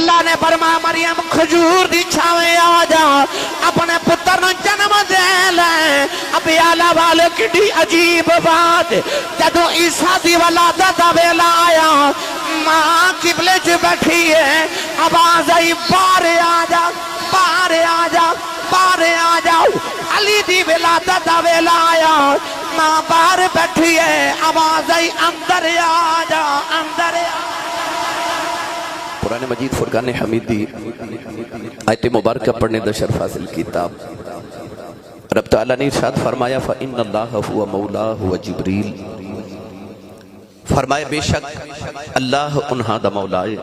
اللہ نے فرمایا مریم کھجور دی چھاویں آ جا اپنے پتر نو جنم دے لے ابھی آلہ والے کڈی عجیب بات جدو عیسیٰ دی ولادت دا ویلا آیا ماں قبلے چ بیٹھی ہے آواز آئی باہر آ جا باہر آ جا باہر آ جاؤ علی دی ولادت دا ویلا آیا ماں باہر بیٹھی ہے آواز آئی اندر آ جا اندر آ جا۔ قرآن مجید فرقان حمیدی آیت مبارکہ پڑھنے دا شرف حاصل کتاب رب تعالیٰ نے ارشاد فرمایا فَإِنَّ اللَّهَ هُوَ مَوْلَاهُ وَجِبْرِيلُ فرمائے بے شک اللہ انہاں دا مولائے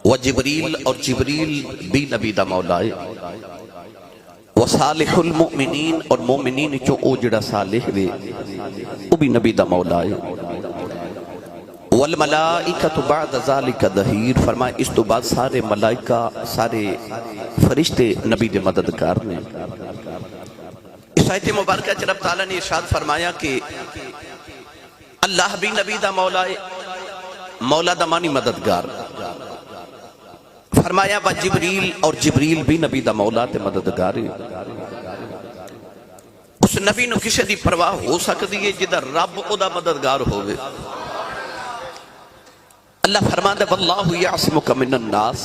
وجبریل اور جبریل بھی نبی دا مولائے وصالح المؤمنین اور مومنین چو او جڑا صالح وے او بھی نبی دا مولائے والملائکۃ بعد ذالک ظہیر فرمائے اس تو بعد سارے ملائکہ سارے فرشتے نبی دے مددگار نے۔ اس آیت مبارکہ رب تعالیٰ نے ارشاد فرمایا کہ اللہ بھی نبی دا مولا ہے، مولا دا مانی مددگار، فرمایا با جبریل اور جبریل بھی نبی دا مولا تے مددگار ہے۔ اس نبی نو کسے دی پرواہ ہو سکتی ہے جدہ رب او دا مددگار ہوئے۔ اللہ فرماندہ واللہ یعصمک من الناس،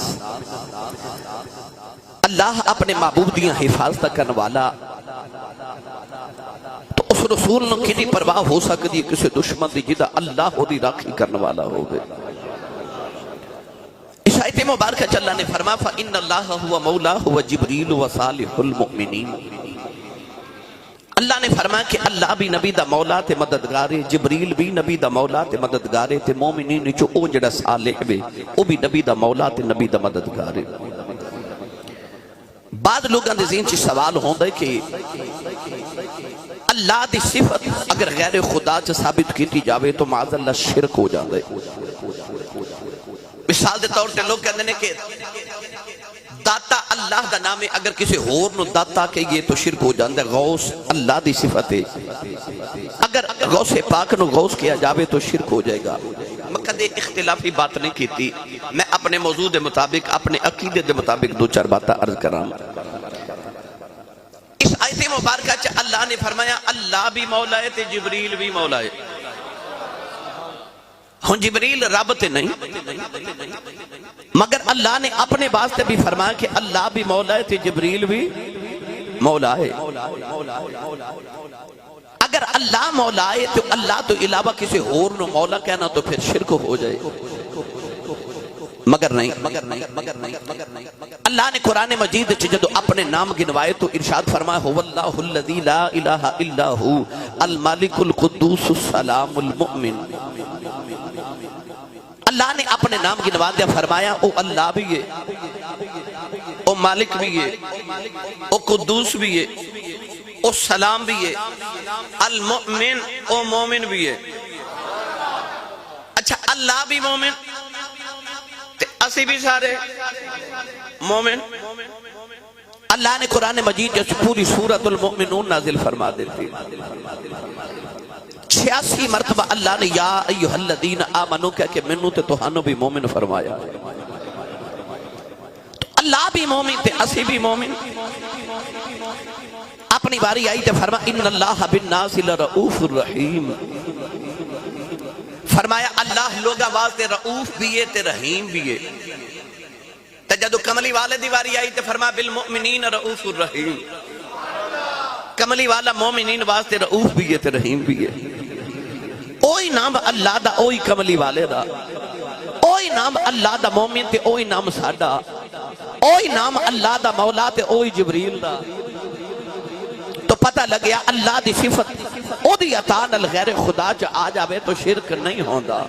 اللہ اپنے محبوب دیاں حفاظت کرنے والا، تو اس رسول نے کتنی پرواہ ہو سکتی ہے کسی دشمن دی جدہ اللہ ہو دی راکھی کرنے والا ہوگے۔ اس آیت مبارکہ اللہ نے فرمایا فَإِنَّ اللَّهَ هُوَ مَوْلَاهُ وَجِبْرِيلُ وَصَالِحُ الْمُؤْمِنِينَ اللہ نے فرمایا کہ اللہ بھی نبی دا مولا تے مددگارے، جبریل بھی نبی دا مولا تے مددگارے تے مومنین چو او جڑا صالح وے او بھی نبی دا مولا تے نبی دا مددگارے۔ بعض لوگاں دے ذہن چ سوال ہوندا ہے کہ اللہ دی صفت اگر غیر خدا چ ثابت کیتی جاوے تو معاذ اللہ شرک ہو جاندا ہے۔ مثال دے طور تے لوگ کہندے نے کہ داتا اللہ دا نام ہے، اگر کسی اور نو داتا کہیے تو شرک ہو جاندا ہے۔ غوث اللہ دی صفت ہے، اگر غوث پاک نو غوث کیا جاوے تو شرک ہو جائے گا۔ میں کدے اختلافی بات نہیں کیتی، میں اپنے موضوع دے مطابق اپنے عقیدے دے مطابق دو چار باتاں عرض کراں۔ اس آیت مبارکہ چ اللہ نے فرمایا اللہ بھی مولا ہے تے جبریل بھی مولا ہے۔ ہن جبریل رب تے نہیں، مگر اللہ نے اپنے واسطے بھی فرمایا کہ اللہ بھی مولا ہے تے جبریل بھی مولا ہے۔ اگر اللہ مولا ہے تو اللہ تو علاوہ کسی اور نو مولا کہنا تو پھر شرک ہو جائے، مگر نہیں۔ اللہ نے قرآن مجید جدو اپنے نام گنوائے تو ارشاد فرمایا هو اللہ الذی لا الہ الا ہو المالک القدوس السلام المؤمن۔ اللہ نے اپنے نام گنوا دیا، فرمایا او اللہ بھی ہے، او مالک بھی ہے، او قدوس بھی ہے، او سلام بھی ہے، المؤمن او مومن بھی ہے۔ اچھا اللہ بھی مومن تے اسی بھی سارے مومن۔ اللہ نے قرآن مجید جیسے پوری سورۃ المؤمنون نازل فرما دیتی، 86 مرتبہ اللہ نے یا ایہا الذین آمنو کہہ کہ منو تے توہانو بھی مومن فرمایا۔ تو اللہ بھی مومن تے اسی بھی مومن۔ اپنی باری آئی تے فرما ان اللہ بالناس لرؤوف الرحیم، فرمایا اللہ لوگا واسطے رؤوف بھی ہے تے رحیم بھی ہے۔ تے جدو کملی والے دی باری آئی تے فرما بالمؤمنین رؤوف الرحیم، کملی والا مومنین واسطے رؤوف بھی ہے تے رحیم بھی ہے۔ اوہی نام اللہ دا، اوہی کملی والے دا، اوہی نام اللہ دا مومن تے اوہی نام ساڈا، اوہی نام اللہ دا مولا تے اوہی جبریل دا۔ تو پتہ لگیا اللہ دی صفت او دی عطا نال غیر خدا چ آ جاوے تو شرک نہیں ہوندا۔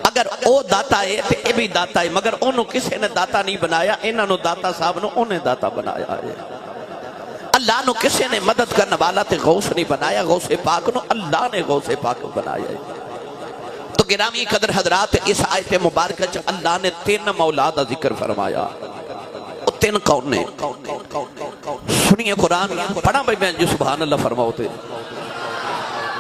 اگر او داتا ہے تے اے بھی داتا ہے، مگر انہوں کسے نے داتا نہیں بنایا، انہاں نو داتا صاحب نو انہیں داتا بنایا ہے۔ اللہ نو کسے نے مدد کرنے والا تے غوث نہیں بنایا، غوث پاک نو اللہ نے غوث پاک بنایا ہے۔ تو گرامی قدر حضرات اس آیت مبارکہ چ اللہ نے 3 مولا دا ذکر فرمایا۔ وہ 3 کون نے؟ سنیے قرآن پڑھا بھائی میں جو سبحان اللہ فرماؤ تے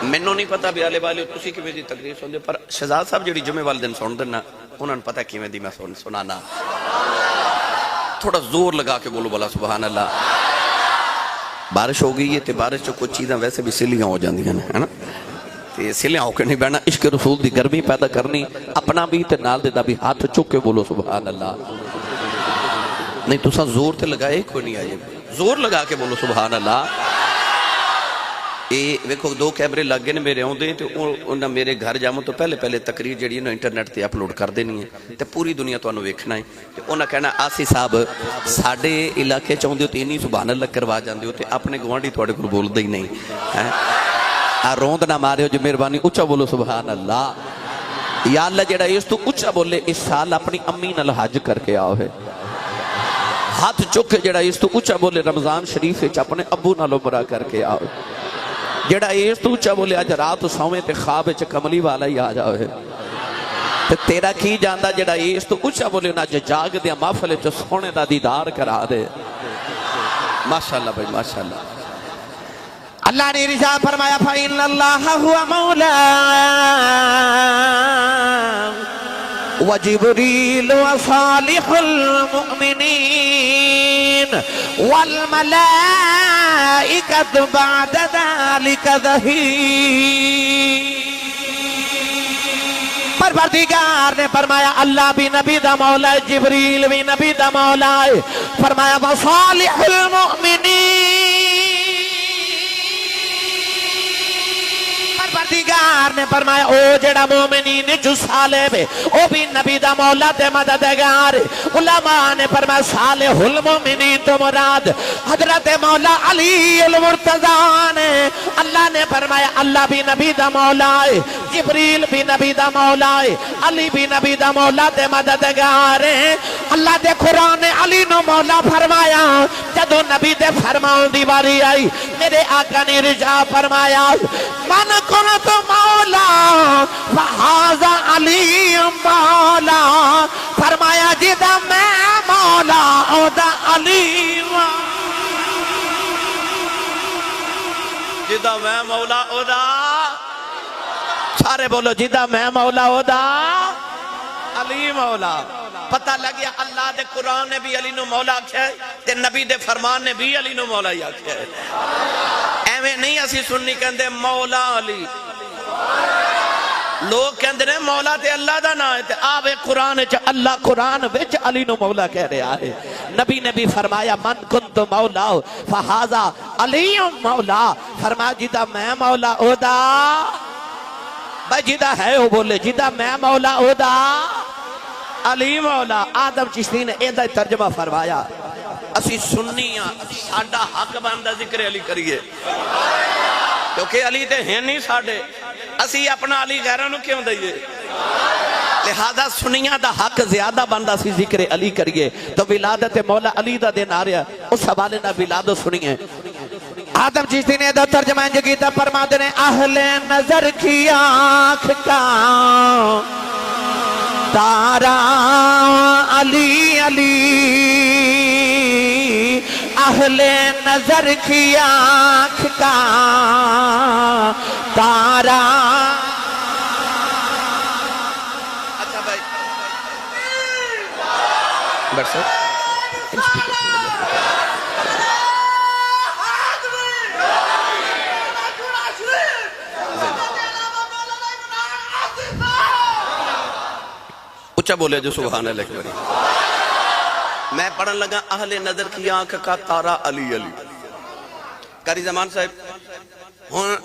میں نو نہیں پتا بھی آلے والے تسی کی میری تقریر سن دے، پر شہزاد صاحب جڑی جمعے والے دن سن دینا انہوں نے پتہ کیویں دی میں سنانا. تھوڑا زور لگا کے بولو بلا سبحان اللہ. بارش ہو گئی ہے تے بارش چ کچھ چیزاں ویسے بھی سلیاں ہو جاندیاں نے ہے نا, تے سلیاں ہو کے نہیں بہنا. عشق رسول دی گرمی پیدا کرنی, اپنا بھی تے نال دے دا بھی ہاتھ چک کے بولو سبحان اللہ. نہیں تساں زور تے لگائے کوئی نہیں آئے, زور لگا کے بولو سبحان اللہ. یہ ویکھو 2 کیمرے لگ گئے نے میرے آؤندے تے انہاں میرے گھر جاؤں تو پہلے تقریر جڑی ہے انٹرنیٹ تے اپلوڈ کر دینی ہے تے پوری دنیا تانوں ویکھنا ہے. تے انہاں کہنا آسی صاحب ساڈے علاقے چ اوندے تے نہیں سبحان اللہ کروا جاندے ہو تے اپنے گوانڈی تواڈے کول بولدے ہی نہیں ہے. آ روند نہ مارے جو مہربانی اونچا بولو سبحان اللہ. یا اللہ جڑا اس تو اونچا بولے اس سال اپنی امی نال حج کر کے آؤ ہے. ہاتھ چک کے جڑا اس تو اونچا بولے رمضان شریف وچ اپنے ابو نال عمرہ کر کے آؤ. جڑا اس تو اونچا بولے اج رات سویں تے خواب وچ کملی والا ہی آ جاؤ ہے. تے تیرا کی جاندا جڑا اس تو اونچا بولے نا جاگ دیا محفل وچ سونے دا دیدار کرا دے. ماشاءاللہ بھائی ماشاءاللہ. اللہ نے ارشاد فرمایا فَإِنَّ اللَّهَ هُوَ مَوْلَا وَجِبْرِيلُ وَصَالِحُ الْمُؤْمِنِينَ وَالْمَلَائِكَةُ بَعْدَ ذَلِكَ ظَهِيرٌ. پروردگار نے فرمایا اللہ بھی نبی دا مولا ہے, جبریل بھی نبی دا مولا ہے. فرمایا وَصَالِحُ الْمُؤْمِنِينَ. پروردگار نے فرمایا او جڑا مومنین جو صالح ہے او بھی نبی دا مولا تے مددگار. علماء نے فرمایا صالح المومنین تو مراد حضرت مولا علی المرتضیٰ نے. اللہ نے فرمایا اللہ بھی نبی دا مولا ہے, جبریل بھی نبی دا مولا ہے, علی بھی نبی دا مولا تے مددگار ہے. اللہ دے قرآن نے علی نو مولا فرمایا. جدو نبی دے فرماؤں دی باری آئی میرے آقا نے رجا فرمایا من کنت مولا فہذا علی مولا. فرمایا جدا میں مولا او دا علی جدا میں مولا او دا. سارے بولو جدا میں مولا او دا علی مولا. پتہ لگیا اللہ دے قرآن نے بھی علی نو مولا آکھیا ہے تے نبی دے فرمان نے بھی علی نو مولا ہی آکھیا ہے. ایویں نہیں اسی سننی کہندے مولا علی. لوگ کہندے نے مولا تے اللہ دا نام ہے تے آوے قرآن چ اللہ قرآن وچ علی نو مولا کہہ رہا ہے. نبی نے بھی فرمایا من کنت مولا فہذا علی مولا. فرمایا جدا میں مولا او دا. بھائی جدا ہے وہ بولے جدا میں مولا او دا علی مولا. آدم چشتی نے ایدہ ترجمہ فرمایا اسی سنیاں ساڑھا حق بندہ ذکر علی کریے کیونکہ علی تے ہیں نہیں ساڑھے. اسی اپنا علی غیرانو کیوں دئیے, لہذا سنیاں دا حق زیادہ بندہ سی ذکر علی کریے. تو ولادت مولا علی دا دن آ رہا اس حوالے نہ ولادت سنیے. آدم چشتی نے دو ترجمہ انجو کیتا فرماتے نے اہل نظر کی آنکھ کا تارا علی علی. اہل نظر کی آنکھ کا تارا. اچھا بھائی بڑھ سر اچھا بولے جو سبحان اللہ اکبر. میں پڑھن لگا اہل نظر کی آنکھ کا تارا علی علی. قاری زمان صاحب ہوں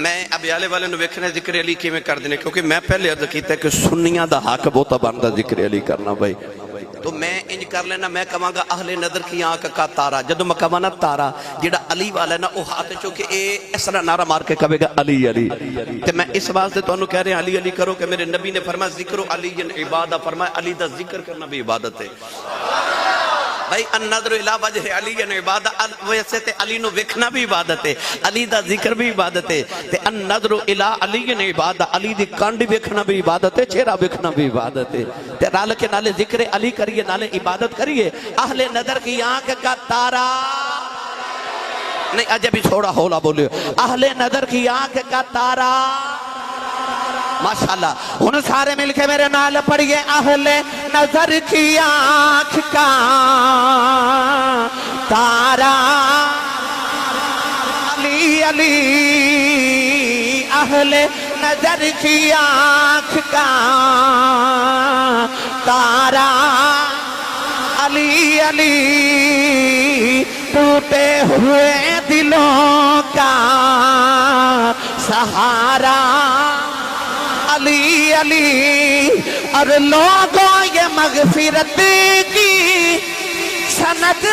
میں ابیالے والے نو ویکھنے ذکر علی کی میں کر دینے کیونکہ میں پہلے عرض کیتا ہے کہ سنیاں دا حق بہتا بندہ ذکر علی کرنا بھائی. تو میں انج کر لینا میں کہاں گا اہل نظر کی آنکھ کا تارا. جدو میں کہاں نا تارا جڑا علی والا ہے نا وہ ہاتھ چونکہ اے اس طرح نعرہ مار کے کہے گا علی علی. تو میں اس واسطے تو انہوں کہہ رہے ہیں علی علی کرو کہ میرے نبی نے فرمایا ذکر علی عبادہ. فرمایا علی دا ذکر کرنا بھی عبادت ہے بھائی. النظر الى وجہ علی عبادہ. ویسے تے علی نو وکھنا بھی عبادت ہے, علی دا ذکر بھی عبادت ہے. تے النظر الى علی عبادہ. علی دی کانڈ وکھنا بھی عبادت ہے, چہرہ وکھنا بھی عبادت ہے. تے رال کے نالے ذکر علی کریے نالے عبادت کریے. اہل نظر کی آنکھ کا تارا نہیں اجے بھی تھوڑا ہولا بولے. اہل نظر کی آنکھ کا تارا ماشاءاللہ ان سارے مل کے میرے نال پڑھئے اہل نظر کی آنکھ کا تارا علی علی اہل نظر کی آنکھ کا تارا علی علی ٹوٹے ہوئے دلوں کا سہارا علی علی اور لوگوں یہ مغفرت کی سند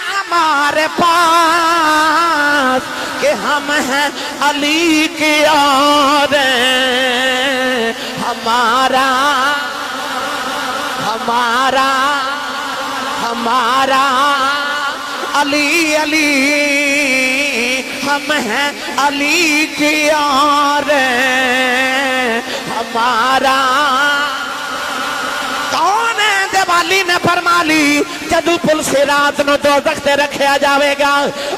ہمارے پاس کہ ہم ہیں علی کی اور ہمارا ہمارا ہمارا علی علی ہم ہیں علی کی اور ہمارا کون ہے دیوالی نے فرما لی جدو پل سے رات نو دوزخ تے رکھیا جاوے گا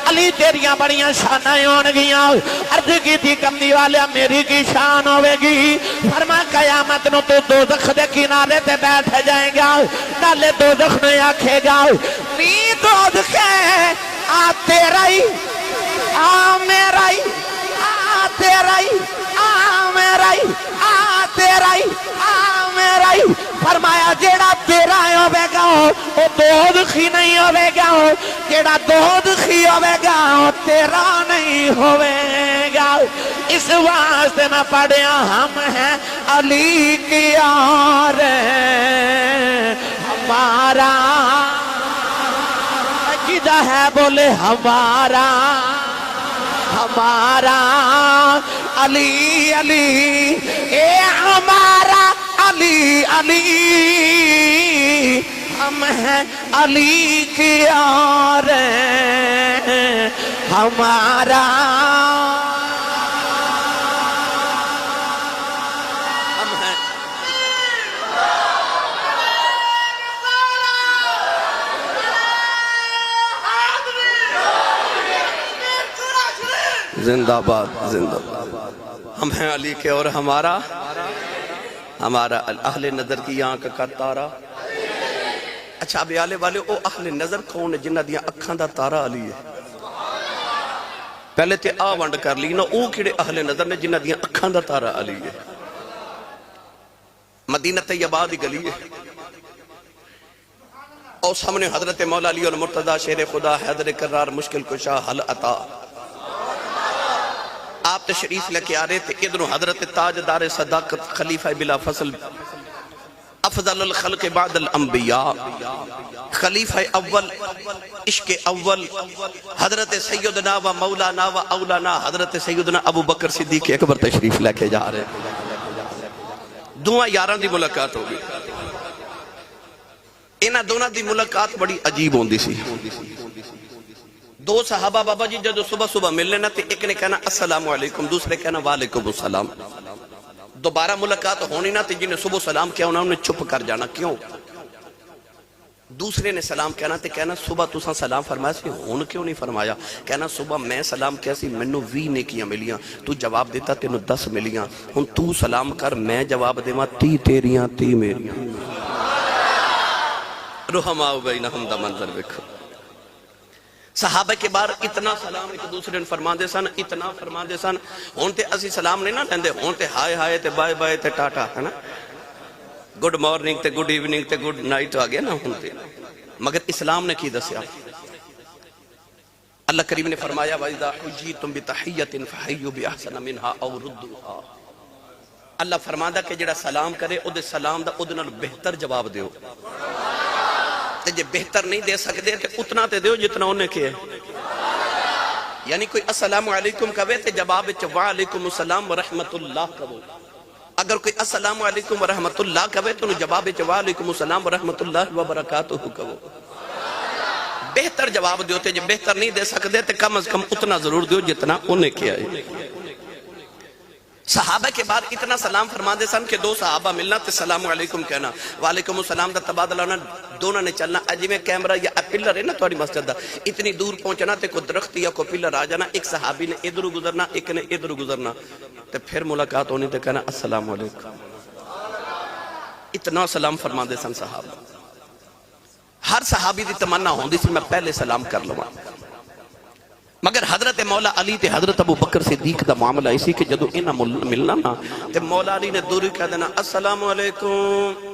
علی تیریاں بڑیاں شانائیں ہون گیاں عرض کی تھی کملی والیا میری کی شان ہوئے گی فرما قیامت نو تو دوزخ دے کنارے تے بیٹھ جائیں گا نالے دوزخ نے آکھے گا نی دوزخے آ تیرا ہی آ میرا ہی آ تیرا ہی آ میرا ہی آ تیرا ہی آ میرا ہی فرمایا جیڑا تیرا ہوئے گا وہ دوزخی نہیں ہوئے گا جیڑا دوزخی ہوئے گا وہ تیرا نہیں ہوئے گا اس واسطے میں پڑھیا ہم ہیں علی کی اور ہمارا عقیدہ ہے بولے ہمارا ہمارا علی علی اے ہمارا علی علی ہم ہیں علی کی اور ہمارا ہم ہیں زندہ باد زندہ باد ہم ہیں علی کے اور ہمارا اہل نظر کی آنکھ کا تارا اچھا اب آلے والے او اہل نظر کون ہے جنہ دیاں اکھاں دا تارا علی ہے پہلے تے ونڈ کر لی نا او کیڑے اہل نظر نے جنہ دیاں اکھاں دا تارا علی ہے مدینہ طیبہ دی گلی ہے اور سامنے حضرت مولا علی المرتضی شیر خدا حیدر کرار مشکل کشا حل عطا آپ تشریف لے کے آ رہے تھے ادھر حضرت تاجدار صداقت خلیفہ بلا فصل افضل الخلق بعد الانبیاء خلیفہ اول عشق اول حضرت سیدنا و مولانا و اولانا حضرت سیدنا ابو بکر صدیق اکبر تشریف لے کے جا رہے دعا یاران دی ملاقات ہوگی انہاں دونوں دی ملاقات بڑی عجیب ہوندی سی دو صحابہ بابا جی جدو صبح صبح ملنے نا تے ایک نے کہنا السلام علیکم دوسرے کہنا وعلیکم السلام دوبارہ ملاقات ہونی نا تے جنہیں صبح سلام کیا انہوں نے چھپ کر جانا کیوں دوسرے نے سلام کہنا تے کہنا صبح تساں سلام فرمایا سی ہون کیوں نہیں فرمایا کہنا صبح میں سلام کیا سی منو 20 نیکیاں ملیاں تو جواب دیتا تینو 10 ملیاں ہن تو سلام کر میں جواب دے ماں 30 تیریاں 30 میریاں رحماؤ بینہم دا منظر بکھو صحابہ کے بار اتنا سلام ایک دوسرے نے فرما دے سن اتنا فرما دے سن ہونتے اسی سلام نہیں نہ لیندے ہونتے ہائے ہائے تے بائے بائے تے ٹاٹا ہے نا گڈ مارننگ تے گڈ ایوننگ تے گڈ نائٹ آ گیا نا ہونتے مگر اسلام نے کی دسیا اللہ کریم نے فرمایا وَإِذَا حُجِّيتُمْ بِتَحِيَّةٍ فَحَيُّوا بِأَحْسَنَ مِنْهَا أَوْ رُدُّوهَا اللہ فرماتا کہ جڑا سلام کرے او دے سلام دا او دے نال بہتر جواب دیو تے جے بہتر نہیں دے سکتے تے اتنا تے دیو جتنا انہیں کیا ہے یعنی کوئی السلام علیکم کہے تے جواب وعلیکم السلام ورحمت اللہ کہو اگر کوئی السلام علیکم ورحمت اللہ کہے تو جواب وعلیکم السلام ورحمت اللہ وبرکاتہ کہو بہتر جواب دیو تے جے بہتر نہیں دے سکتے تے کم از کم اتنا ضرور دیو جتنا انہیں کیا ہے صحابہ کے بعد اتنا سلام فرما دے سن کہ دو صحابہ ملنا تے سلام علیکم کہنا وعلیکم السلام دا تبادلہ ہونا دونوں نے چلنا اج میں کیمرہ یا پلر ہے نا تھوڑی مسجد دا اتنی دور پہنچنا تے کوئی درخت یا کوئی پلر آ جانا ایک صحابی نے ادھر گزرنا ایک نے ادھر گزرنا تے پھر ملاقات ہونی تے کہنا السلام علیکم اتنا سلام فرما دے سن صحابہ ہر صحابی دی تمنا ہوندی سی میں پہلے سلام کر لواں مگر حضرت مولا علی تے حضرت ابو بکر صدیق دا معاملہ اسی کہ جدو انہاں ملنا نا تے مولا علی نے دوری کہہ دینا السلام علیکم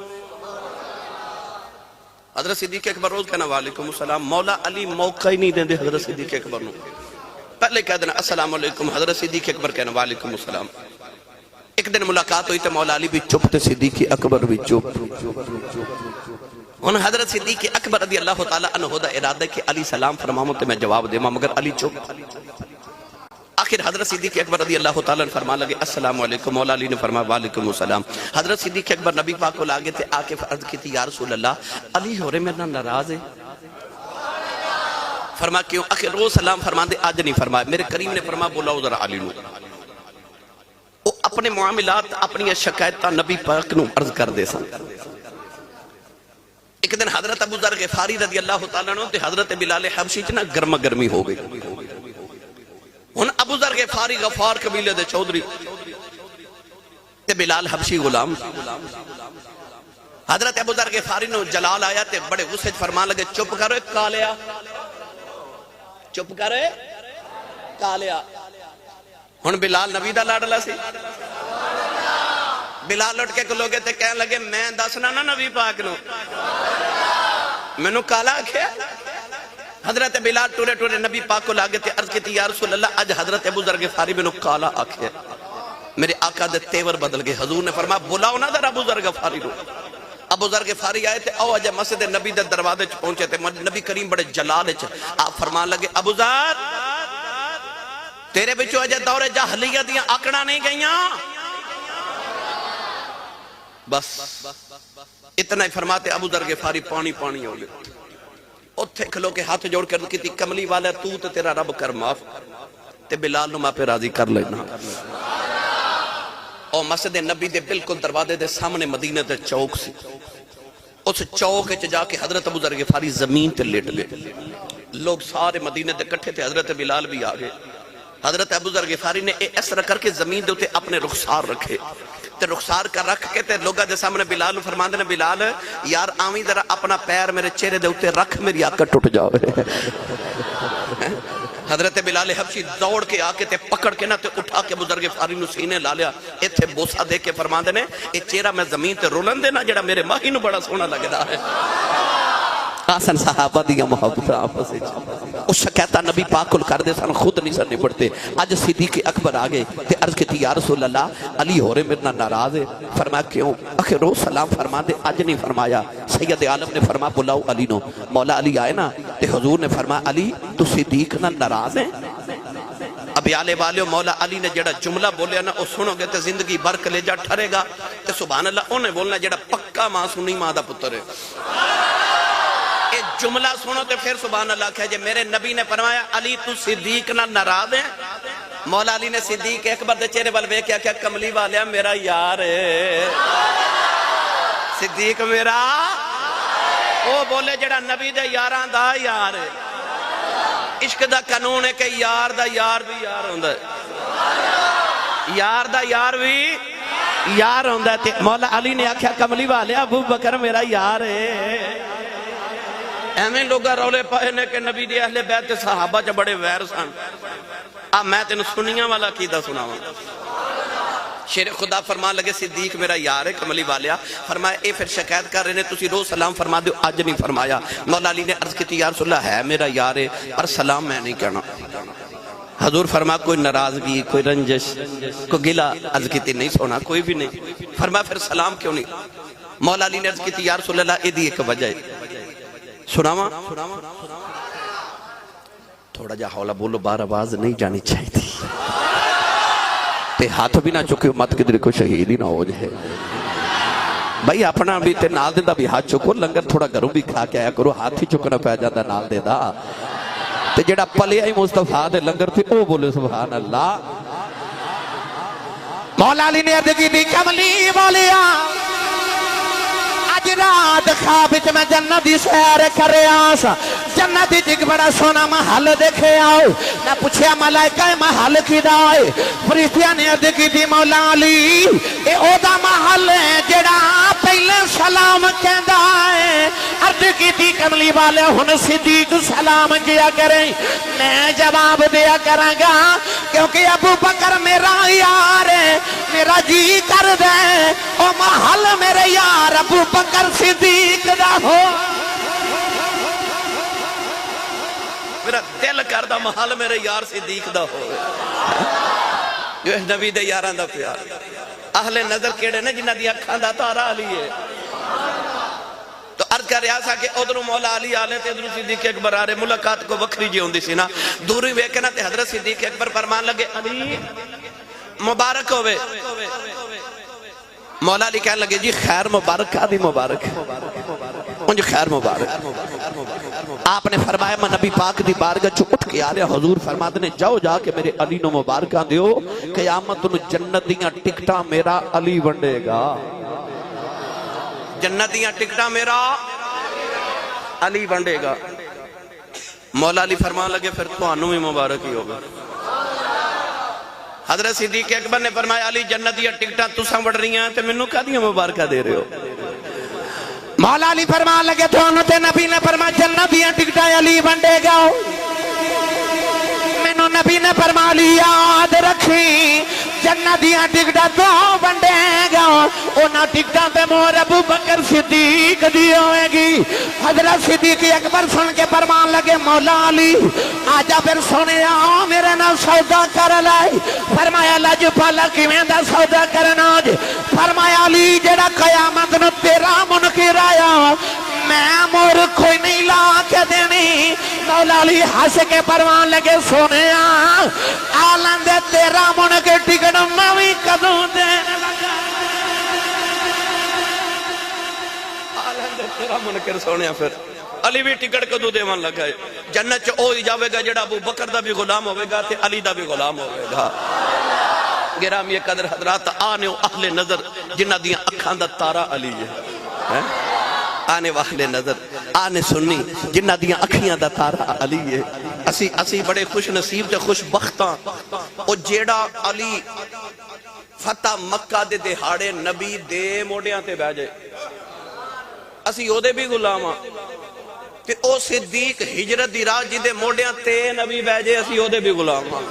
حضرت صدیق اکبر روز کہنا وعلیکم السلام مولا علی موقع ہی نہیں دیں دے حضرت صدیق اکبر نو پہلے کہہ دینا السلام علیکم حضرت صدیق اکبر کہنا وعلیکم السلام ایک دن ملاقات ہوئی تے مولا علی بھی چپ تے صدیق اکبر بھی چپ انہوں حضرت صدیق اکبر رضی اللہ تعالیٰ عنہ دا ارادہ کہ علی سلام فرماؤں تے میں جواب دے مگر علی چپ آخر حضرت صدیق اکبر رضی اللہ تعالیٰ نے فرما لگے السلام علیکم مولا علی نے فرمایا وعلیکم السلام حضرت صدیق اکبر نبی پاک کو لاگے تھے آکے فرض کی تھی یا رسول اللہ علی ہو رہے میرے ناراض ہے فرما کیوں آخر روز سلام فرما دے آج نہیں فرمایا میرے کریم نے فرما بولاؤ ذرا علی نو وہ اپنے معاملات اپنی شکایتہ نبی پاک نو عرض کر دے سن ایک دن حضرت ابو ذر غفاری رضی اللہ تعالیٰ عنہ تے حضرت بلال حبشی چنا گرما گرمی ہو گئی ان ابو ذر غفاری غفار قبیلے دے چودھری تے بلال حبشی غلام حضرت ابو ذر غفاری نو جلال آیا تے بڑے غصے فرمان لگے چپ کرو کالیا چپ کرو کالیا ہن بلال نبی دا لاڈلا سی بلال لٹ کے کلوگے تے کہنے لگے میں دسنا نا نبی پاک نو میں نو کالا کیا حضرت بلال ٹورے ٹورے نبی پاک کو لاگے تے عرض کی یا رسول اللہ اج حضرت ابو ذر غفاری میں نو کالا آکھیا میرے آقا دے تیور بدل گئے حضور نے فرمایا بلاؤ نا در ابو ذر غفاری نو ابو ذر غفاری آئے تے او اجے مسجد نبی دے دروازے چ پہنچے تے نبی کریم بڑے جلال چ آپ فرمان لگے ابو ذر تیرے بچو اجے دور جاہلیت دیاں آکڑا نہیں گئیاں بس اتنا ہی فرماتے ابو ذر غفاری پانی پانی ہو گئے اتھے کھلو کے ہاتھ جوڑ کر کی تھی کملی والا تو تیرا رب کر معاف تے بلال نو ماں پہ راضی کر لینا اور مسجد نبی دے بالکل دروازے دے سامنے مدینہ دے چوک سی اس چوک چ جا کے حضرت ابو ذر غفاری زمین تے لیٹ گئے لوگ سارے مدینہ دے کٹھے تھے حضرت بلال بھی آگئے حضرت ابو ذر غفاری نے اس طرح کر کے زمین دے ہوتے اپنے رخسار رکھے تے رخسار کا رکھ کے تے لوگا دے سامنے بلال نو فرمان دے بلال یار آویں ذرا اپنا پیر میرے چہرے دے ہوتے رکھ میری آقا ٹوٹ جاوے حضرت بلال حبشی دوڑ کے آکے تے پکڑ کے نا تے اٹھا کے ابو ذر غفاری نو سینے لا لیا ایتھے بوسا دے کے فرمان دے نے اے چہرہ میں زمین تے رولن دے نا جڑا میرے ماہی نو بڑا سونا لگدا ہے آسن صحابہ دیا محبت آپس اس شکایتہ نبی پاک کل کر دے سن خود نہیں سن نپڑتے آج صدیق اکبر آگے تے عرض کی تھی یا رسول اللہ علی ہو رہے میرنا ناراض ہے فرمایا کیوں آخر روز سلام فرما دے آج نہیں فرمایا سید عالم نے فرمایا بلاؤ علی نو مولا علی آئے نا تے حضور نے فرمایا علی تو صدیق نا ناراض ہے اب یالے والے مولا علی نے جڑا جملہ بولیا نا اس سنو گے تے زندگی بھر کلیجہ ٹھرے گا تے سبحان اللہ انہیں بولنا جڑا پکا ماں سنی ماں دا پتر ہے اے جملہ سنو تے پھر سبحان اللہ کہے جے میرے نبی نے فرمایا علی تو صدیق نہ ناراض ہے مولا علی نے صدیق اکبر دے چہرے بل وے کیا کملی والیا میرا یار ہے صدیق میرا او بولے جڑا نبی دے یاران دا یار ہے عشق دا قانون ہے کہ یار دا یار بھی یار ہوندا ہے یار دا یار بھی یار ہوندا ہے مولا علی نے آکھیا کملی والیا ابو بکر میرا یار ہے ایمیں لوگا رولے پائے نے کہ نبی دی اہل بیت صحابہ جا بڑے ویر سن اب میں تینو سنیاں والا کیدہ سناواں شیر خدا فرمان لگے صدیق میرا یار ہے کملی والیا فرمایا اے پھر شکایت کر رہے نے تسی روز سلام فرما دو آج نہیں فرمایا مولا علی نے عرض کی تھی یا رسول اللہ ہے میرا یار ہے اور سلام میں نہیں کہنا حضور فرما کوئی ناراضگی کوئی رنجش کوئی گلہ عرض کی تھی نہیں سونا کوئی بھی نہیں فرما پھر سلام کیوں نہیں مولا علی نے عرض کی تھی یا رسول اللہ اے دی ایک وجہ ہے سناواں تھوڑا جا حوالہ بولو بار آواز نہیں جانی چاہی تھی تے ہاتھ بھی نہ چکے مت کدھر کو شہید ہی نہ ہو جائے بھائی اپنا بھی تے نال دے دا بھی ہاتھ چکو لنگر تھوڑا گھروں بھی کھا کے آیا کرو ہاتھ ہی چکنا پہ جاندہ نال دے دا تے جڑا پلے آئی مصطفیٰ دے لنگر تھے او بولے سبحان اللہ مولا علی نے عرض کی دی کملی والیا اج رات خواب وچ میں جنت دی سیر کر رہا سا جنت وچ ایک بڑا سونا محل دیکھے آؤ میں پوچھیا ملائکہ محل کیدا ہے فرشتیاں نے عرض کیتی مولا علی اے او دا محل ہے جڑا پہلے سلام کہندا ہے عرض کیتی کملی والے ہن صدیق سلام کیا کریں میں جواب دیا کراں گا کیونکہ ابو بکر میرا یار ہے میرا جی کر دے او محل میرے یار ابو بکر صدیق دا ہو میرا دل کردہ محل میرے یار صدیق دا ہو جو ہے نبی دے یاران دا پیار اہل نظر کیڑے نے جنہ دی اکھاں دا تارا علی ہے تو عرض کر رہا سا کہ ادھر مولا علی آلے تے ادھر صدیق اکبر آرے ملاقات کو وکری جی ہوندی سی نا دوری ویکنا تے حضرت صدیق اکبر فرمان لگے علی مبارک ہوئے مولا علی کہنے لگے جی خیر مبارک آدھی مبارک انج خیر مبارک آپ نے فرمایا میں نبی پاک دی بارگاہ چو اٹھ کے آ رہا حضور فرماتے نے جاؤ جا کے میرے علی نو مبارکہ دیو قیامت نو جنتیاں ٹکٹاں میرا علی ونڈے گا جنتیاں ٹکٹاں میرا علی ونڈے گا مولا علی فرمان لگے پھر تو انو ہی مبارک ہی ہوگا حضرت صدیق اکبر نے فرمایا علی جنتیاں ٹکٹاں تساں وڑ رہی ہیں تے منو کہا دیا مبارکہ دے رہے ہو مولا علی فرمان لگے تھانوں تے نبی نے فرمایا جنتیاں ٹکٹاں علی ونڈے گا مینوں نبی نے فرما لیا یاد رکھی جنتیاں ٹکٹاں تو ونڈے گا اونا ٹکٹاں تے مہر ابو بکر صدیق دی ہوئے گی حضرت صدیق اکبر سن کے فرمان لگے مولا علی آجا پھر سونے آؤ میرے نہ سودا کر لائی فرمایا لج پالا کیویں دا سودا کرنا جے فرمایا علی جڑا قیامت نو تیرا منکر آیا میں مور کوئی نہیں لا کے دینی مولا علی ہس کے پروان لگے سونے آلن دے تیرا منکر ٹکٹ میں کدوں دینے لگا آلن دے تیرا منکر سونے پھر علی بھی ٹکٹ کدو دیوان لگا ہے جنت چ او ہی جاوے گا جڑا ابو بکر دا بھی غلام ہوئے گا تے علی دا بھی غلام ہوئے گا گرامی قدر حضرات آنے اہل نظر جنہ دیاں اکھان دا تارا علی ہے آنے واہل نظر آنے سنی جنہ دیاں اکھیاں دا تارا علی ہے اسی بڑے خوش نصیب تے خوش بختاں او جیڑا علی فتح مکہ دے دہاڑے نبی دے موڑیاں تے بیجے اسی او دے بھی غلاماں تے او صدیق ہجرت دی راہ جی دے موڑیاں تے نبی بیجے اسی او دے بھی غلاماں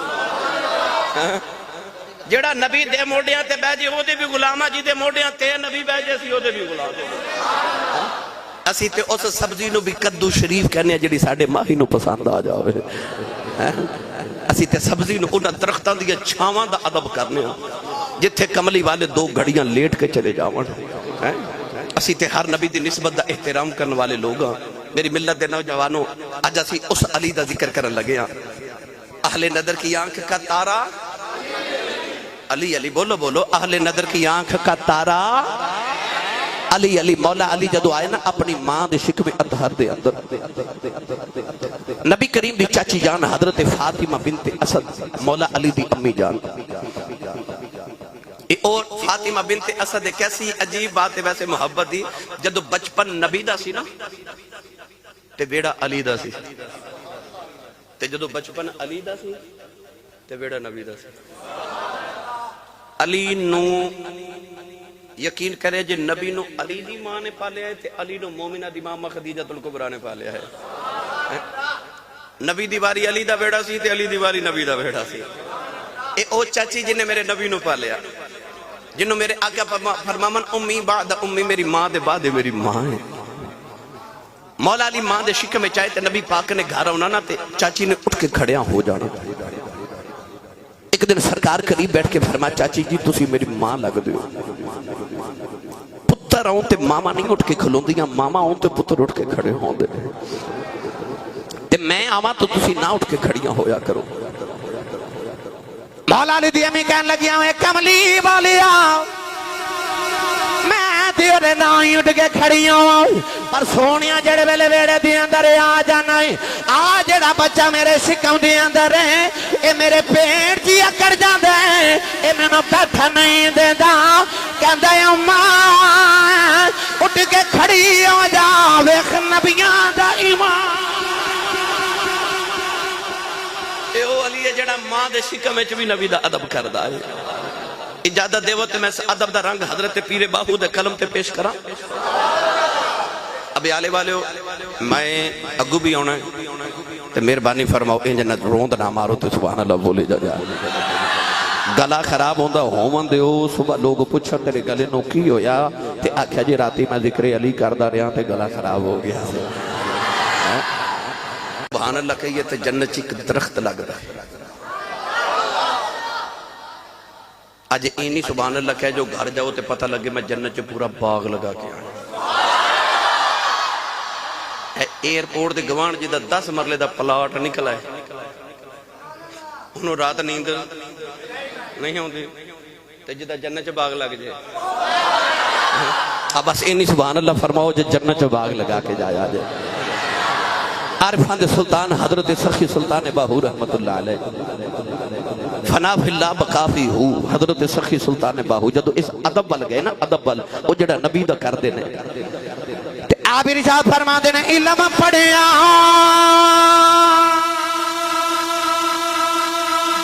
جڑا نبی دے موڑیاں تے بیجے او دے بھی غلاماں جی دے موڑیاں تے نبی بیجے اسی او دے بھی غلاماں اسی تے اس سبزی نو بھی کدو شریف کہنے ہیں جڑی ساڑھے ماہی نو پسند آ جاوے اسی تے سبزی نو انہا درختان دیا چھاواں دا عدب کرنے ہیں جتھے کملی والے دو گھڑیاں لیٹ کے چلے جاوان اسی تے ہر نبی دی نسبت دا احترام کرنے والے لوگ ہیں میری ملت دے نوجوانوں آج اسی اس علی دا ذکر کرن لگے ہیں اہل نظر کی آنکھ کا تارا علی علی بولو بولو اہل نظر کی آنکھ کا تارا علی علی مولا علی جدو آئے نا اپنی ماں دے شکم اطہر دے اندر نبی کریم دی چاچی جان حضرت فاطمہ بنت اسد مولا علی دی امی جان اور فاطمہ بنت اسد کیسی عجیب بات ہے ویسے محبت دی جدو بچپن نبی دا سی نا تے بیڑا علی دا سی تے جدو بچپن علی دا سی تے بیڑا نبی دا سی علی نو یقین کرے جے نبی نو علی دی ماں نے پالیا ہے تے علی نو مومنہ دی ماں خدیجہ الکبریٰ نے پالیا ہے نبی دی باری علی دا بیڑا سی تے علی دی باری نبی دا بیڑا سی اے او چاچی جن نے میرے نبی نو پالیا جنہوں میرے آقا فرمامن امی بعد امی میری ماں دے بعد میری ماں ہے مولا علی ماں دے شکم میں چاہے تے نبی پاک نے گھارا ہونا نا تے چاچی نے اٹھ کے کھڑیاں ہو جانا ایک دن سرکار قریب بیٹھ کے فرما چاچی جی تسی میری ماں لگ دیو پتر آؤں تے ماما نہیں اٹھ کے کھلوں دیاں ماما آؤں تے پتر اٹھ کے کھڑے ہوں دے تے میں آواں تو تسی نہ اٹھ کے کھڑیاں ہویا کرو مولا علی دی امی کہنے لگیاں اے کملی والیا میں تیرے نائی اٹھ کے کھڑی ہوں پر سونیاں جڑے ویلے ویڑے دی اندر آ جانا ہے آ جڑا بچہ میرے شکم دی اندر ہے اے میرے پیٹ جی اکڑ جاندے اے میں نو بیٹھا نہیں دے دا کہندے اماں اٹھ کے کھڑی ہو جا ویکھ نبیاں دا ایمان اے او علی ہے جڑا ماں دے شکم وچ بھی نبی دا ادب کردا ہے اجازت دیو تے میں ادب دا رنگ حضرت پیر باہو دے قلم تے پیش کراں ابھی آلے والے ہو میں اگو بھی ہونا ہے تے مہربانی فرماؤ انج نہ روند نہ مارو تے سبحان اللہ بولے جا گلا خراب ہوندا ہوون دیو صبح لوگ پوچھن تیرے گلے نو کی ہویا تے آکھیا جی راتی میں ذکر علی کردا رہیا تے گلا خراب ہو گیا سبحان اللہ کہیے تے جنت چ ایک درخت لگدا ہے آج اینی سبحان اللہ کہہ جو گھر جاؤ تے پتہ لگے میں جنت چ پورا باغ لگا کے آیا ایئرپورٹ دے گوان جی دا 10 مرلے دا پلاٹ نکلا ہے انہوں رات نیند نہیں ہوندی تے جی دا جنت چ باغ لگ جائے بس اینی سبحان اللہ فرماؤ جو جنت چ باغ لگا کے جایا جائے عارفان دے سلطان حضرت سخی سلطان باہو رحمت اللہ علیہ فنا فی اللہ بقا فی ہو حضرت سخی سلطان باہو جدو اس ادب بل گئے نا ادب بل وہ جڑا نبی دا کر دینے آپ ارشاد فرما دینا علم پڑھیا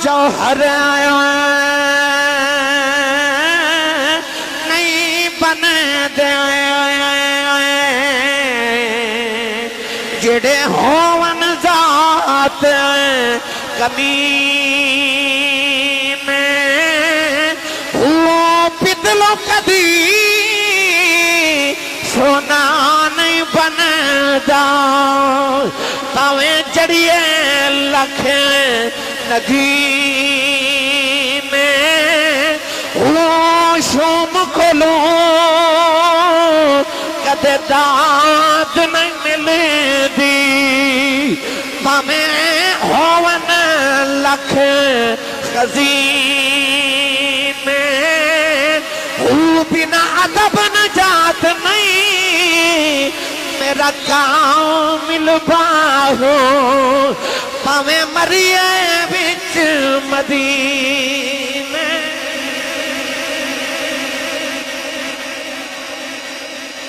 جوہر نہیں بن دے جڑے ہون ذات کمی میں وہ پتلو کدی سونا نہیں بندا پاویں جڑیے لکھ نگی میں وہ شوم کھولو کدے داد نہیں ملدی پاویں ہون لکھ خزین میں وہ بنا ادب نجات نہیں میرا کامل باہو پاویں مریے بچ مدینے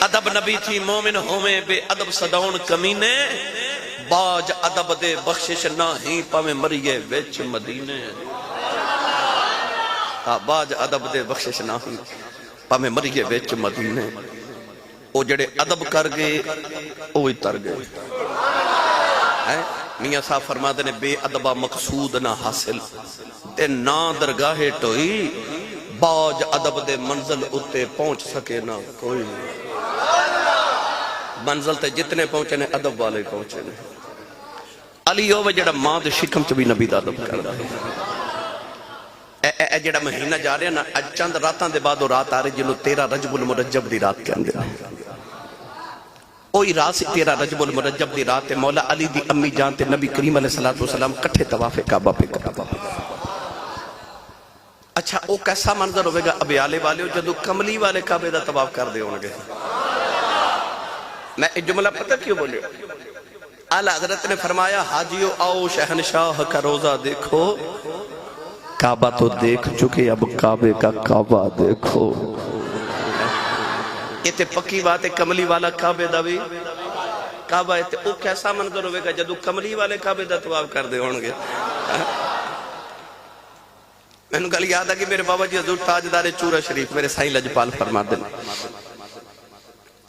ادب نبی تھی مومن ہومیں بے ادب صداؤن کمینے باج ادب دے بخشش نہ ہی پاویں مریے وچ مدینے باج ادب دے بخشش نہ ہی پاویں مریے وچ مدینے او جڑے ادب کر گئے اوہی تر گئے میاں صاحب فرماتے نے بے ادبہ مقصود نہ حاصل تے نہ درگاہ ٹوئی باج ادب دے منزل اتے پہنچ سکے نہ کوئی منزل تے جتنے پہنچے نے ادب والے پہنچے نے علی ہووے جڑا ماں دے شکم چ بھی نبی دا ادب کر رہا ہے اے جڑا مہینہ جا رہے ہیں نا اج چند راتاں دے بعد وہ رات آ رہی جنوں 13 رجب المرجب دی رات کہندے ہیں اوہی رات سے 13 رجب المرجب دی رات مولا علی دی امی جان تے نبی کریم علیہ السلام کٹھے طواف کعبہ پہ کرتا اچھا او کیسا منظر ہوئے گا ابیالے والے جدو کملی والے کعبے دا طواف کر دے ہوں گے میں ایک جملہ پتہ کیوں بولے اعلی حضرت نے فرمایا حاجیو آؤ شہنشاہ کا روزہ دیکھو کعبہ تو دیکھ چکے اب کعبے کا کعبہ دیکھو یہ تے پکی بات ہے کملی والا کعبے دا بھی کعبہ ہے او کیسا منظر ہوئے گا جدو کملی والے کعبے دا طواف کر دے ہوں گے میں نے گل یاد ہے کہ میرے بابا جی حضور تاجدار چورہ شریف میرے سائیں لجپال فرما دینا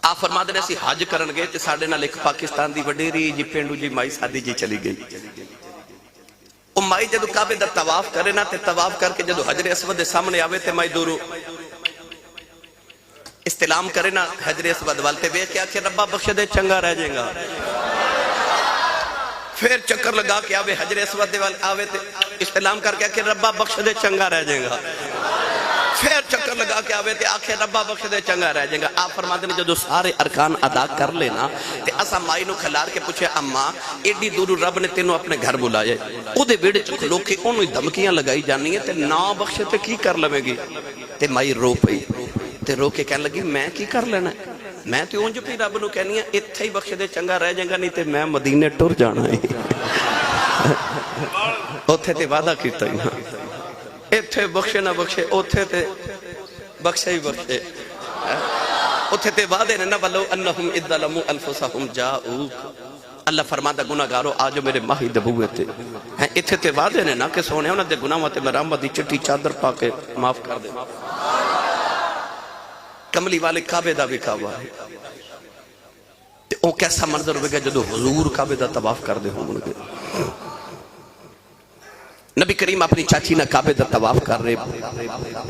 آپ فرما دینا سی حج کرن گئے تے ساڑھے نال ایک پاکستان دی وڈیری جی پینڈو جی مائی سادی جی چلی گئی او مائی جدو کعبے دا طواف کرے نا تے طواف کر کے جدو حجر اسود دے سامنے آوے تے مائی دورو استلام کرے نا حجر اسود والتے بے کیا کہ ربا بخش دے چنگا رہ جائے گا پھر چکر لگا کے آوے حجر اسود دے والے آوے تے استلام کر کے کہ ربا بخش دے چنگا رہ جائے گا پھر چکر لگا کے آوے تے آکھے ربا بخش دے چنگا رہ جائے گا آپ فرما دینے جدو سارے ارکان ادا کر لینا تے اسا مائی نو کھلار کے پوچھے اماں ایڈی دورو رب نے تینوں اپنے گھر بلائے او دے بیڑے چکلو کے انہوں دھمکیاں لگائی جانی ہے تے نا بخشے تے کی کر لوے گی تے مائی رو پئی تے رو کے کہنے لگی میں کی کر لینا ہے میں تے اونج پی رب نو کہنی ہے اتھے ہی بخش دے چنگا رہ جائے گا نہیں تے میں مدینے ٹر جانا ہے اوتھے تے وعدہ کیتا ہی اتھے بخشے نہ بخشے اوتھے تے بخشے ہی بخشے اتھے تے وعدے نے نہ ولو انہم اذ ظلموا انفسہم جاؤک اللہ فرماتا گناہگارو آجو میرے ماہی دبوئے تھے ہیں اتھے تے وعدے نے نہ کہ سونے انہوں دے گناہوں تے میں رحمت دی چٹی چادر پا کے معاف کر دے کملی والے کعبے دا بھی کعبہ ہے او کیسا منظر ہوئے گا جدو حضور کعبے دا طواف کر دے ہوں گے نبی کریم اپنی چاچی نہ کعبے دا طواف کر رہے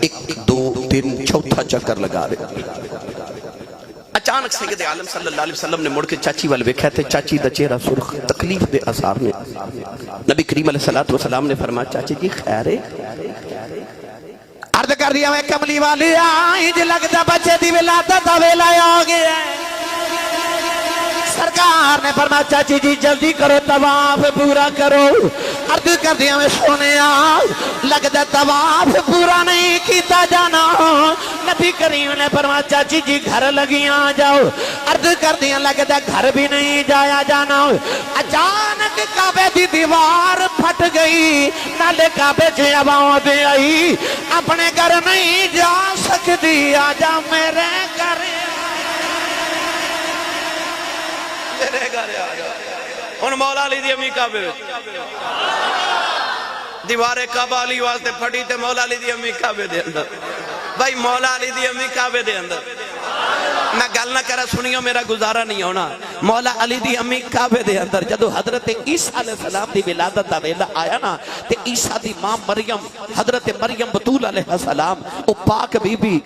1 2 3 چوتھا چکر لگا رہے اچانک سید عالم صلی اللہ علیہ وسلم نے مڑ کے چاچی والے ویکھا تھے چاچی دا چہرہ سرخ تکلیف دے اثار میں نبی کریم علیہ السلام نے فرمایا چاچی جی خیر ہے عرض کر دیا میں کملی والی آئی جو لگتا بچے دی ولادت ویلا آ گیا سرکار نے فرمایا چاچی جی جلدی کرو طواف پورا کرو عرض کر دیا میں سونے لگتا طواف پورا نہیں کیتا جانا نبی کریم نے فرمایا چاچی جی گھر لگی آ جاؤ عرض کر دیا لگتا گھر بھی نہیں جایا جانا اچانک کعبے دی دیوار پھٹ گئی نالے کعبے سے آواز آئی اپنے گھر نہیں جا سکتی آجا میرے گھر میرے گھر آجا ان مولا علی دی امی کعبے دیوارے کعبہ علی واسطے پھٹی تے مولا علی دی امی کعبے دے اندر بھائی مولا علی دی امی کعبے دے اندر میں گل نہ کرا سنیو میرا گزارا نہیں ہونا مولا علی دی امی کعبے دے اندر جدو حضرت عیسیٰ علیہ السلام دی ولادت دا ویلا آیا نا تے عیسیٰ دی ماں مریم حضرت مریم بطول علیہ السلام او پاک بی بی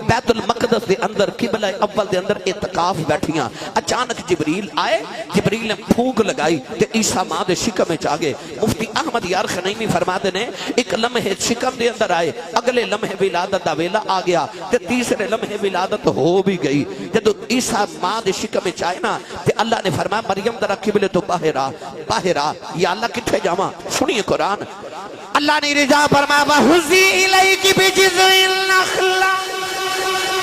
بیت المقدس دے اندر قبلہ اول دے اندر اعتکاف بیٹھیاں اچانک جبریل آئے جبریل نے پھونک لگائی تے عیسیٰ ماں دے شکم میں جاگے مفتی احمد یار خنیمی فرماتے نے ایک لمحے شکم دے اندر آئے اگلے لمحے ولادت دا ویلا آ گیا تے تیسرے لمحے ولادت ہو بھی گئی جدو عیسیٰ ماں دے شکم میں چاہے نا تے اللہ نے فرمایا مریم درہ قبلے تو باہر آ یا اللہ کتھے جاما سنیے قرآن اللہ نے رجا فرمایا وَحُزِّي إِلَيْكِ بِجِذْعِ النَّخْلَةِ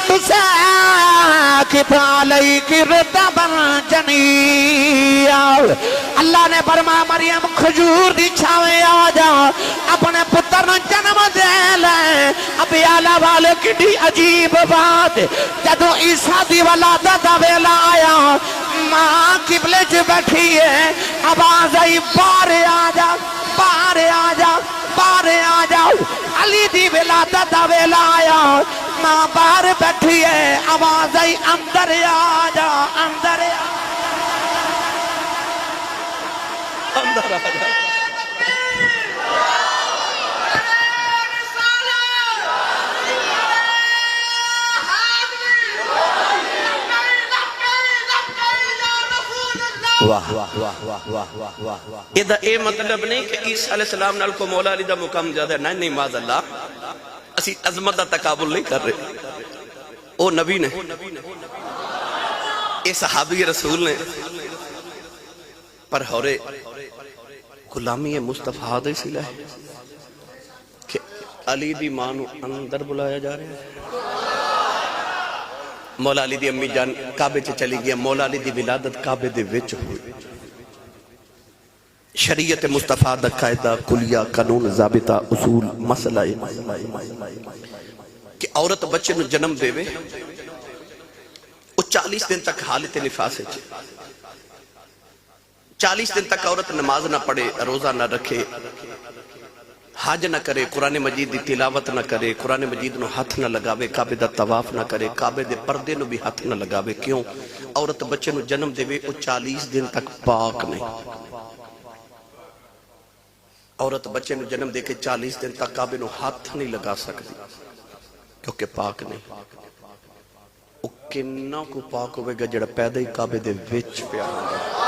تُسَاقِطُ عَلَيْكِ رُطَبًا جَنِيًّا اللہ نے فرمایا مریم کھجور دی چھاویں آ جا اپنے پتر نو جنم دے لے ابھی آلہ والے کڈی عجیب بات جدو عیسیٰ دی ولادت دا ویلا آیا ماں قبلے چ بیٹھی ہے آواز آئی باہر آ جا باہر آ جا باہر آ جاؤ علی دی ولادت دا ویلا آیا ماں باہر بیٹھی ہے آواز آئی اندر آ جا اندر اندر آ جا واہ واہ واہ واہ واہ واہ واہ یہ دا اے مطلب نہیں کہ عیسیٰ علیہ السلام نال کو مولا علی دا مقام زیادہ نہیں نہیں معاذ اللہ اسی عظمت دا تقابل نہیں کر رہے او نبی نے اے صحابی رسول نے پر ہورے غلامی مصطفیٰ دے سلہ ہے کہ علی دی مانو اندر بلایا جا رہے ہیں مولا علی دی امی جان کعبے چ چلی گیا مولا علی دی ولادت کعبے دے وچ ہوئی شریعت مصطفیٰ دا قاعدہ کلیہ قانون ضابطہ اصول مسئلہ کہ عورت بچے نو جنم دے وے وہ 40 دن تک حالت نفاس ہے 40 دن تک عورت نماز نہ پڑھے روزہ نہ رکھے حج نہ کرے قرآن مجید دی تلاوت نہ کرے قرآن مجید نو ہاتھ نہ لگاوے کعبے دا طواف نہ کرے کعبے دے پردے نو بھی ہاتھ نہ لگاوے کیوں عورت بچے نو جنم دے وے وہ 40 دن تک پاک نہیں عورت بچے نو جنم دے کے 40 دن تک کعبے نو ہاتھ نہیں لگا سکتی کیونکہ پاک نہیں وہ کنہ کو پاک ہوئے گا جڑا پیدا ہی کعبے دے وچ پیا ہوگا